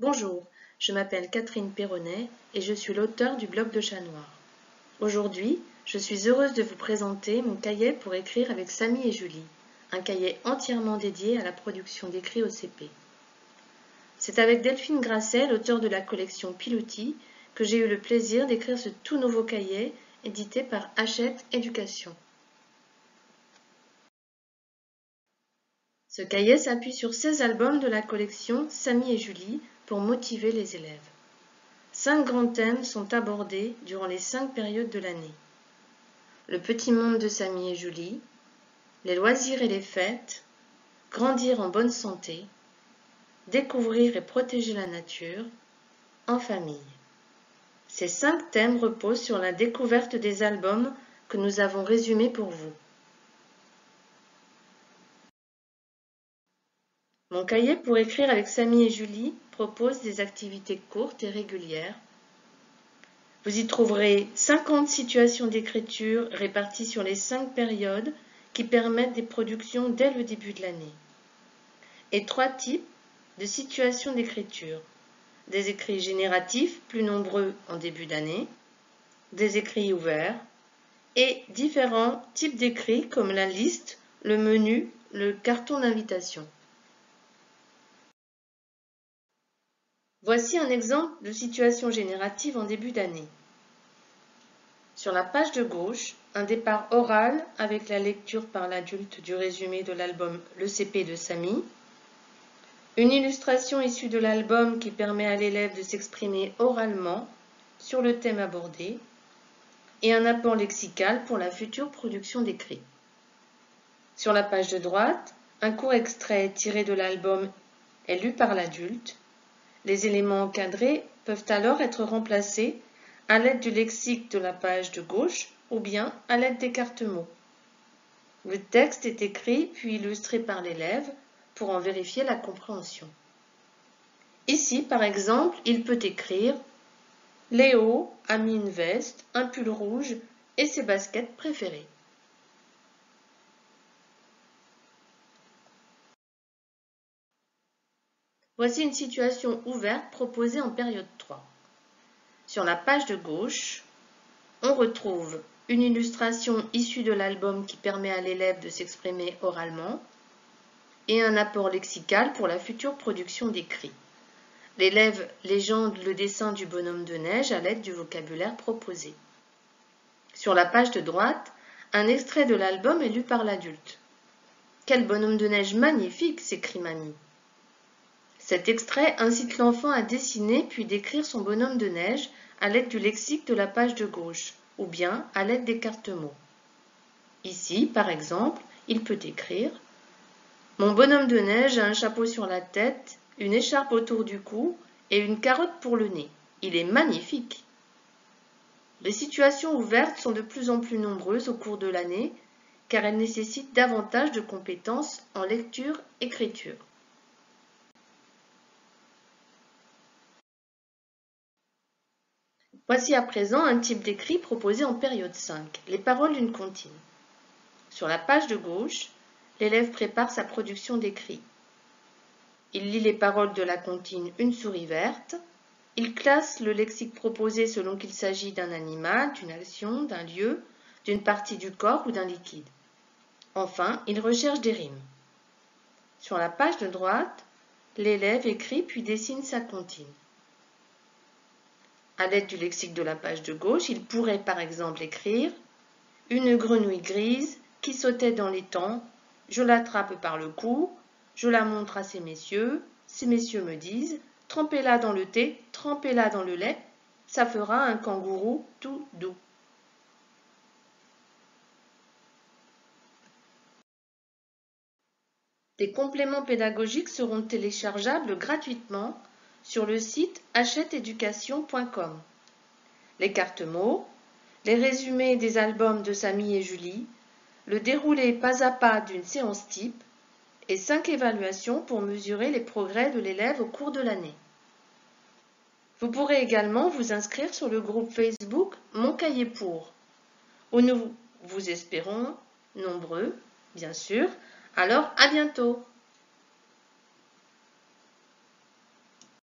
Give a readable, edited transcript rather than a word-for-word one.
Bonjour, je m'appelle Catherine Perronnet et je suis l'auteure du blog de Chat Noir. Aujourd'hui, je suis heureuse de vous présenter mon cahier pour écrire avec Samy et Julie, un cahier entièrement dédié à la production d'écrits au CP. C'est avec Delphine Grasset, l'auteure de la collection Piloutis, que j'ai eu le plaisir d'écrire ce tout nouveau cahier édité par Hachette Éducation. Ce cahier s'appuie sur 16 albums de la collection Samy et Julie pour motiver les élèves. 5 grands thèmes sont abordés durant les 5 périodes de l'année. Le petit monde de Samy et Julie, les loisirs et les fêtes, grandir en bonne santé, découvrir et protéger la nature, en famille. Ces 5 thèmes reposent sur la découverte des albums que nous avons résumés pour vous. Mon cahier pour écrire avec Samy et Julie propose des activités courtes et régulières. Vous y trouverez 50 situations d'écriture réparties sur les 5 périodes qui permettent des productions dès le début de l'année. Et 3 types de situations d'écriture. Des écrits génératifs plus nombreux en début d'année, des écrits ouverts et différents types d'écrits comme la liste, le menu, le carton d'invitation. Voici un exemple de situation générative en début d'année. Sur la page de gauche, un départ oral avec la lecture par l'adulte du résumé de l'album Le CP de Samy, une illustration issue de l'album qui permet à l'élève de s'exprimer oralement sur le thème abordé et un apport lexical pour la future production d'écrits. Sur la page de droite, un court extrait tiré de l'album est lu par l'adulte. Les éléments encadrés peuvent alors être remplacés à l'aide du lexique de la page de gauche ou bien à l'aide des cartes-mots. Le texte est écrit puis illustré par l'élève pour en vérifier la compréhension. Ici, par exemple, il peut écrire « Léo a mis une veste, un pull rouge et ses baskets préférées ». Voici une situation ouverte proposée en période 3. Sur la page de gauche, on retrouve une illustration issue de l'album qui permet à l'élève de s'exprimer oralement et un apport lexical pour la future production d'écrits. L'élève légende le dessin du bonhomme de neige à l'aide du vocabulaire proposé. Sur la page de droite, un extrait de l'album est lu par l'adulte. « Quel bonhomme de neige magnifique !» s'écrie Mamie. Cet extrait incite l'enfant à dessiner puis d'écrire son bonhomme de neige à l'aide du lexique de la page de gauche ou bien à l'aide des cartes-mots. Ici, par exemple, il peut écrire « Mon bonhomme de neige a un chapeau sur la tête, une écharpe autour du cou et une carotte pour le nez. Il est magnifique !» Les situations ouvertes sont de plus en plus nombreuses au cours de l'année car elles nécessitent davantage de compétences en lecture-écriture. Voici à présent un type d'écrit proposé en période 5, les paroles d'une comptine. Sur la page de gauche, l'élève prépare sa production d'écrit. Il lit les paroles de la comptine Une souris verte. Il classe le lexique proposé selon qu'il s'agit d'un animal, d'une action, d'un lieu, d'une partie du corps ou d'un liquide. Enfin, il recherche des rimes. Sur la page de droite, l'élève écrit puis dessine sa comptine. À l'aide du lexique de la page de gauche, il pourrait par exemple écrire « Une grenouille grise qui sautait dans l'étang, je l'attrape par le cou, je la montre à ces messieurs me disent « Trempez-la dans le thé, trempez-la dans le lait, ça fera un kangourou tout doux. » Des compléments pédagogiques seront téléchargeables gratuitement sur le site hachetteeducation.com. Les cartes-mots, les résumés des albums de Samy et Julie, le déroulé pas à pas d'une séance type et 5 évaluations pour mesurer les progrès de l'élève au cours de l'année. Vous pourrez également vous inscrire sur le groupe Facebook Mon Cahier pour, où nous vous espérons nombreux, bien sûr. Alors, à bientôt!